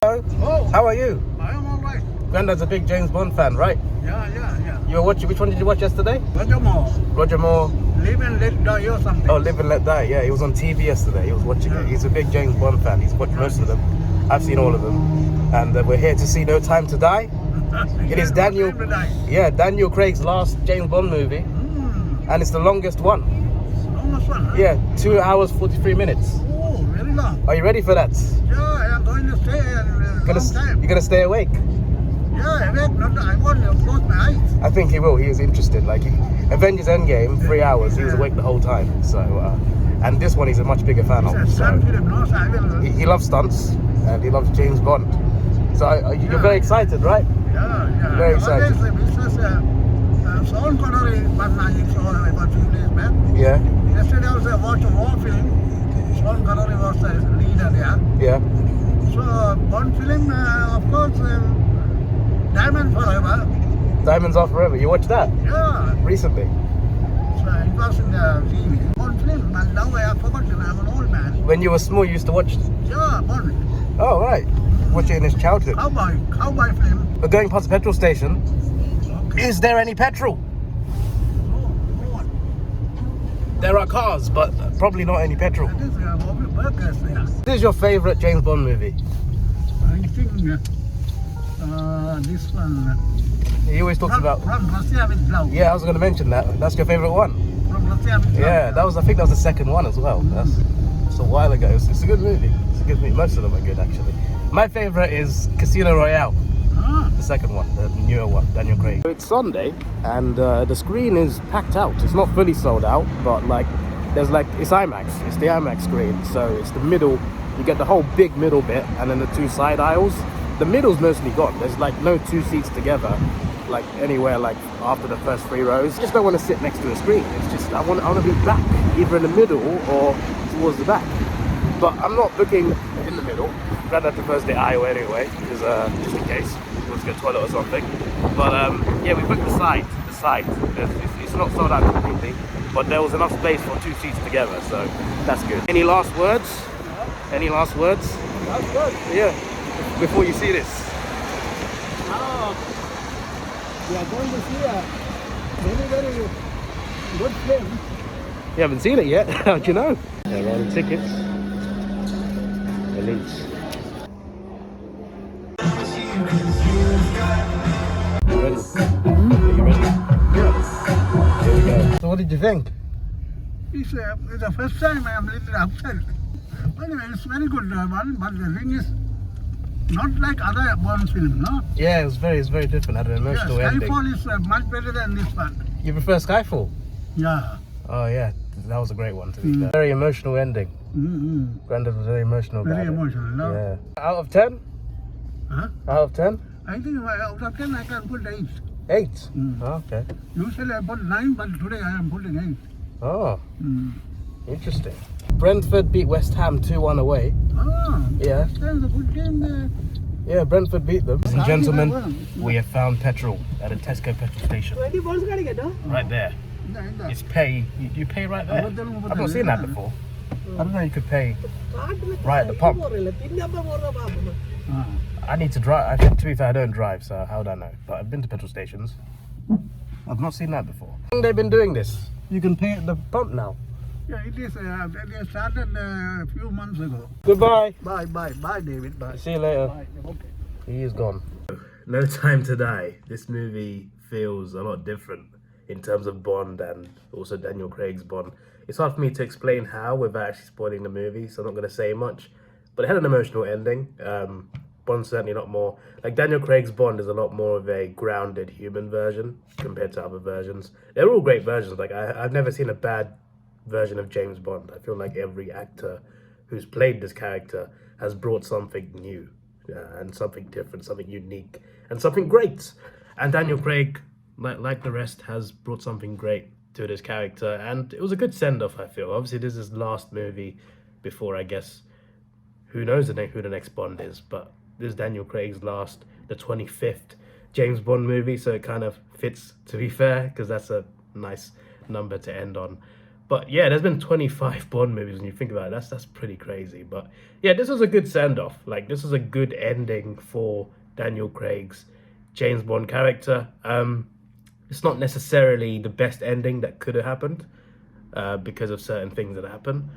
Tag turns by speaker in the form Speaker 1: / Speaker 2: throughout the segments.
Speaker 1: Hello.
Speaker 2: Oh,
Speaker 1: How are you?
Speaker 2: I am all right.
Speaker 1: Grandad's a big James Bond fan, right?
Speaker 2: Yeah.
Speaker 1: You were watching. Which one did you watch yesterday?
Speaker 2: Roger Moore,
Speaker 1: Roger Moore.
Speaker 2: Live and Let Die or something.
Speaker 1: Oh, Live and Let Die. Yeah, he was on TV yesterday. He was watching it. He's a big James Bond fan. He's watched most of them. I've seen all of them, and we're here to see No Time to Die. It is Daniel. Yeah, Daniel Craig's last James Bond movie, and it's the longest one.
Speaker 2: Longest one, huh?
Speaker 1: Yeah, 2 hours 43 minutes.
Speaker 2: Oh, very long.
Speaker 1: Are you ready for that?
Speaker 2: Yeah, I am going to stay a long time.
Speaker 1: You're gonna stay awake?
Speaker 2: Yeah, awake. I want to close my eyes.
Speaker 1: I think he will. He is interested. Avengers Endgame, 3 hours. He was awake the whole time. So, and this one he's a much bigger fan of.
Speaker 2: It's a stunt film, no? So I will.
Speaker 1: He loves stunts and he loves James Bond. So you're very excited, right?
Speaker 2: Yeah.
Speaker 1: Very excited.
Speaker 2: Always, this is Sean Connery one magic show about 2 days back.
Speaker 1: Yeah.
Speaker 2: Yesterday also I watched a war film. Sean Connery was the leader there.
Speaker 1: Yeah.
Speaker 2: So Bond film, of course, Diamond Forever.
Speaker 1: Diamonds Are Forever. You watched that
Speaker 2: Yeah.
Speaker 1: recently?
Speaker 2: So it was in the TV. Bond film, and now I have forgotten. I'm an old man.
Speaker 1: When you were small, you used to watch.
Speaker 2: Yeah, Bond.
Speaker 1: Oh right. Watch it in his childhood.
Speaker 2: Cowboy film.
Speaker 1: We're going past the petrol station.
Speaker 2: Okay.
Speaker 1: Is there any petrol?
Speaker 2: No.
Speaker 1: There are cars, but probably not any petrol.
Speaker 2: That is Bobby Burgers there.
Speaker 1: This is your favorite James Bond movie?
Speaker 2: I think this one.
Speaker 1: He always talks about.
Speaker 2: From Russia with Love.
Speaker 1: Yeah, I was going to mention that. That's your favorite one.
Speaker 2: From Russia with Love.
Speaker 1: Yeah, I think that was the second one as well. That's a while ago. It's a good movie. It's a good movie. Most of them are good, actually. My favorite is Casino Royale, the second one, the newer one, Daniel Craig. It's Sunday, and the screen is packed out. It's not fully sold out, but it's IMAX. It's the IMAX screen, so it's the middle. You get the whole big middle bit, and then the 2 side aisles. The middle's mostly gone. There's no 2 seats together, anywhere after the first 3 rows. I just don't want to sit next to a screen. It's just I want to be back, either in the middle or towards the back. But I'm not booking in the middle. Grandad prefers the aisle anyway, because just in case he wants to go to the toilet or something. But yeah, we booked the side. It's not sold out completely, but there was enough space for 2 seats together, so that's good. Any last words? Any last words?
Speaker 2: That's good.
Speaker 1: Yeah. Before you see this.
Speaker 2: Now, we are going to see a very good film.
Speaker 1: You haven't seen it yet? How'd you know? Yeah, rolling tickets. Release. You ready? Are you ready? Yeah. Here we go. So what did you think?
Speaker 2: It's the first time I am a little upset. Anyway, it's very good one, but the thing is, not like other Bond films, no?
Speaker 1: Yeah, it's very different. Had an emotional ending.
Speaker 2: Skyfall is much better than this one.
Speaker 1: You prefer Skyfall?
Speaker 2: Yeah.
Speaker 1: Oh yeah, that was a great one to be fair. Very emotional ending. Grandad was very emotional about
Speaker 2: Very
Speaker 1: it.
Speaker 2: emotional, no?
Speaker 1: Yeah. Out of 10?
Speaker 2: Huh?
Speaker 1: Out of 10?
Speaker 2: I think out of 10 I can put 8.
Speaker 1: 8? Oh, okay.
Speaker 2: Usually I put 9, but today I am putting 8.
Speaker 1: Oh, interesting. Brentford beat West Ham 2-1 away.
Speaker 2: Oh,
Speaker 1: Yeah.
Speaker 2: that's a good game there.
Speaker 1: Yeah, Brentford beat them. Ladies and gentlemen, we have found petrol at a Tesco petrol station. Right there. It's pay. You pay right there. I've not seen that before. I don't know you could pay right at the pump. I need to drive. I think, to be fair, I don't drive, so how would I know? But I've been to petrol stations. I've not seen that before. How long they've been doing this? You can pay at the pump now.
Speaker 2: Yeah, it is. They started a few months ago.
Speaker 1: Goodbye.
Speaker 2: Bye, David. Bye.
Speaker 1: See you later.
Speaker 2: Bye. Okay.
Speaker 1: He is gone. No Time to Die. This movie feels a lot different in terms of Bond and also Daniel Craig's Bond. It's hard for me to explain how without actually spoiling the movie, so I'm not going to say much. But it had an emotional ending. Bond's certainly not more... Daniel Craig's Bond is a lot more of a grounded human version compared to other versions. They're all great versions. I've never seen a bad version of James Bond. I feel like every actor who's played this character has brought something new and something different, something unique, and something great. And Daniel Craig, like the rest, has brought something great to this character, and it was a good send-off, I feel. Obviously, this is his last movie before, I guess, who knows who the next Bond is, but this is Daniel Craig's last, the 25th James Bond movie, so it kind of fits, to be fair, because that's a nice number to end on. But yeah, there's been 25 Bond movies, and you think about it, that's pretty crazy. But yeah, this was a good send-off. Like, this was a good ending for Daniel Craig's James Bond character. It's not necessarily the best ending that could have happened because of certain things that happen.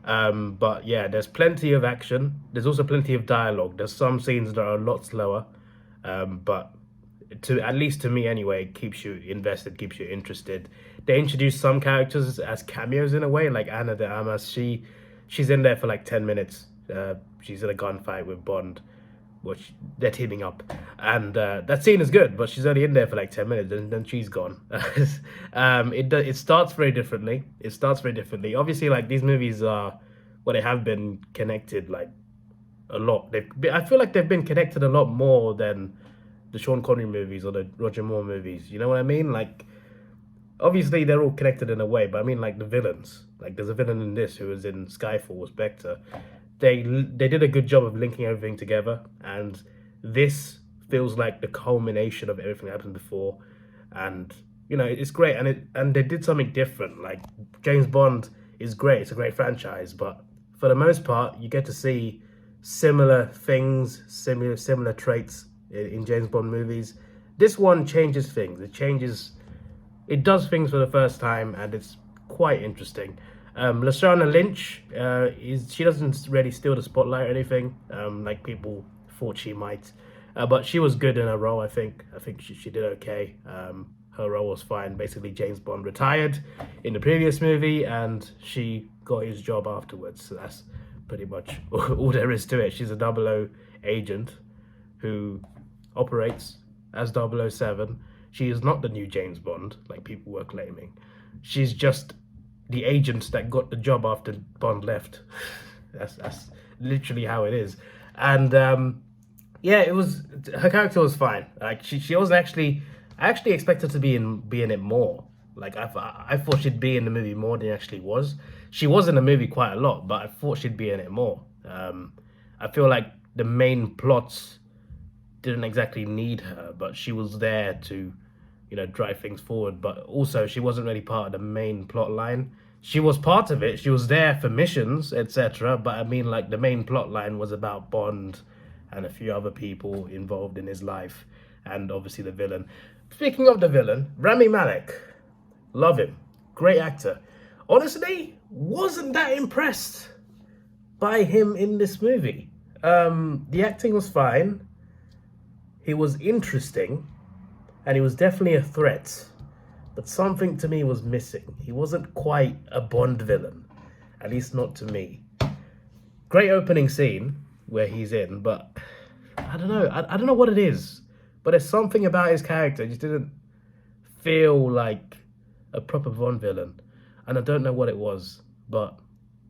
Speaker 1: But yeah, there's plenty of action. There's also plenty of dialogue. There's some scenes that are a lot slower, but at least to me anyway, it keeps you invested, keeps you interested. They introduce some characters as cameos in a way, like Ana de Armas. She's in there for like 10 minutes. She's in a gunfight with Bond, which they're teaming up, and that scene is good, but she's only in there for like 10 minutes and then she's gone. It starts very differently. Obviously, like, these movies are, well, they have been connected like a lot. I feel like they've been connected a lot more than the Sean Connery movies or the Roger Moore movies. You know what I mean? Like, obviously they're all connected in a way, but I mean, like, the villains. Like, there's a villain in this who was in Skyfall, was Spectre. They did a good job of linking everything together, and this feels like the culmination of everything that happened before. And you know, it's great, and they did something different. Like, James Bond is great; it's a great franchise, but for the most part, you get to see similar things, similar traits in James Bond movies. This one changes things. It does things for the first time, and it's quite interesting. Lashana Lynch, she doesn't really steal the spotlight or anything, like people thought she might, but she was good in her role. I think she did okay. Her role was fine. Basically, James Bond retired in the previous movie, and she got his job afterwards. So that's pretty much all there is to it. She's a 00 agent who operates as 007. She is not the new James Bond, like people were claiming. She's just the agent that got the job after Bond left. That's literally how it is. And yeah, her character was fine. Like, she wasn't actually. I actually expected to be in it more. Like, I thought she'd be in the movie more than she actually was. She was in the movie quite a lot, but I thought she'd be in it more. I feel like the main plots didn't exactly need her, but she was there to, you know, drive things forward. But also, she wasn't really part of the main plot line. She was part of it. She was there for missions, etc. But I mean, like, the main plot line was about Bond and a few other people involved in his life, and obviously the villain. Speaking of the villain, Rami Malek, love him, great actor. Honestly, wasn't that impressed by him in this movie. The acting was fine. He was interesting, and he was definitely a threat, but something to me was missing. He wasn't quite a Bond villain, at least not to me. Great opening scene where he's in, but I don't know. I don't know what it is, but there's something about his character. It just didn't feel like a proper Bond villain, and I don't know what it was, but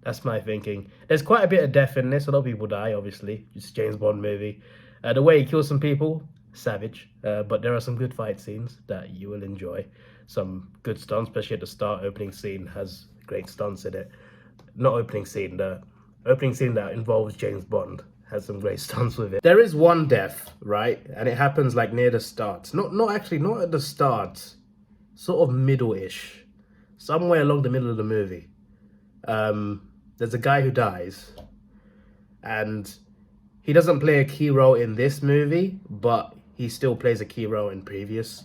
Speaker 1: that's my thinking. There's quite a bit of death in this. A lot of people die, obviously. It's a James Bond movie. The way he kills some people, savage. But there are some good fight scenes that you will enjoy. Some good stunts, especially at the start. Opening scene has great stunts in it. Not opening scene, the opening scene that involves James Bond has some great stunts with it. There is one death, right? And it happens like near the start. Not at the start. Sort of middle-ish. Somewhere along the middle of the movie. There's a guy who dies. And he doesn't play a key role in this movie, but he still plays a key role in previous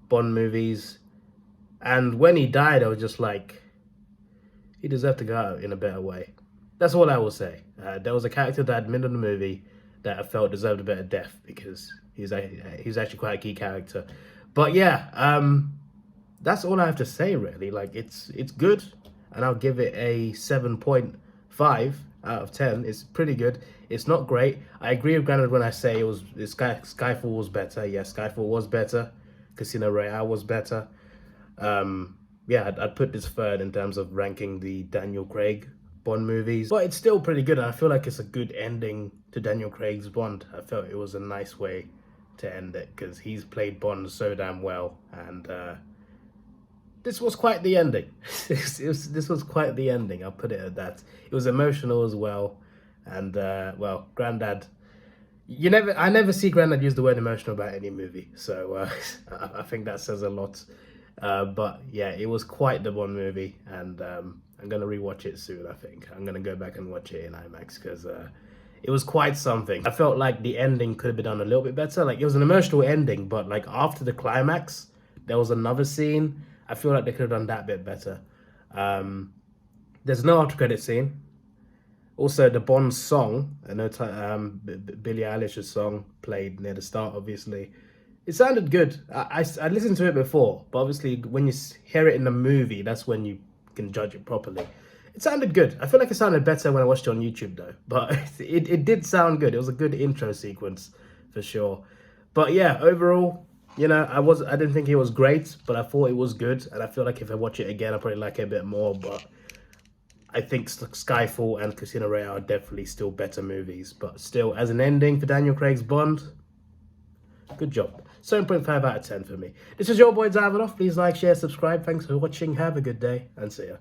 Speaker 1: Bond movies. And when he died, I was just like, he deserved to go out in a better way. That's all I will say. There was a character that in the movie that I felt deserved a better death because he's actually quite a key character. But yeah, that's all I have to say really. Like, it's good, and I'll give it a 7.5 out of 10. It's pretty good. It's not great. I agree with Grandad when I say Skyfall was better. Yes, Skyfall was better. Casino Royale was better. Yeah, I'd put this third in terms of ranking the Daniel Craig Bond movies, but it's still pretty good, and I feel like it's a good ending to Daniel Craig's Bond. I felt it was a nice way to end it because he's played Bond so damn well, and this was quite the ending. This was quite the ending, I'll put it at that. It was emotional as well, and well, Grandad, I never see Grandad use the word emotional about any movie, so I think that says a lot. But yeah, it was quite the Bond movie, and I'm gonna rewatch it soon. I think I'm gonna go back and watch it in IMAX because it was quite something. I felt like the ending could have been done a little bit better. Like, it was an emotional ending, but like after the climax, there was another scene. I feel like they could have done that bit better. There's no after credit scene. Also, the Bond song, I know Billie Eilish's song played near the start, obviously. It sounded good. I listened to it before, but obviously when you hear it in the movie, that's when you can judge it properly. It sounded good. I feel like it sounded better when I watched it on YouTube though, but it did sound good. It was a good intro sequence for sure. But yeah, overall, you know, I didn't think it was great, but I thought it was good, and I feel like if I watch it again, I'll probably like it a bit more. But I think Skyfall and Casino Royale are definitely still better movies. But still, as an ending for Daniel Craig's Bond, good job. 7.5 out of 10 for me. This is your boy Davidoff. Please like, share, subscribe. Thanks for watching. Have a good day, and see ya.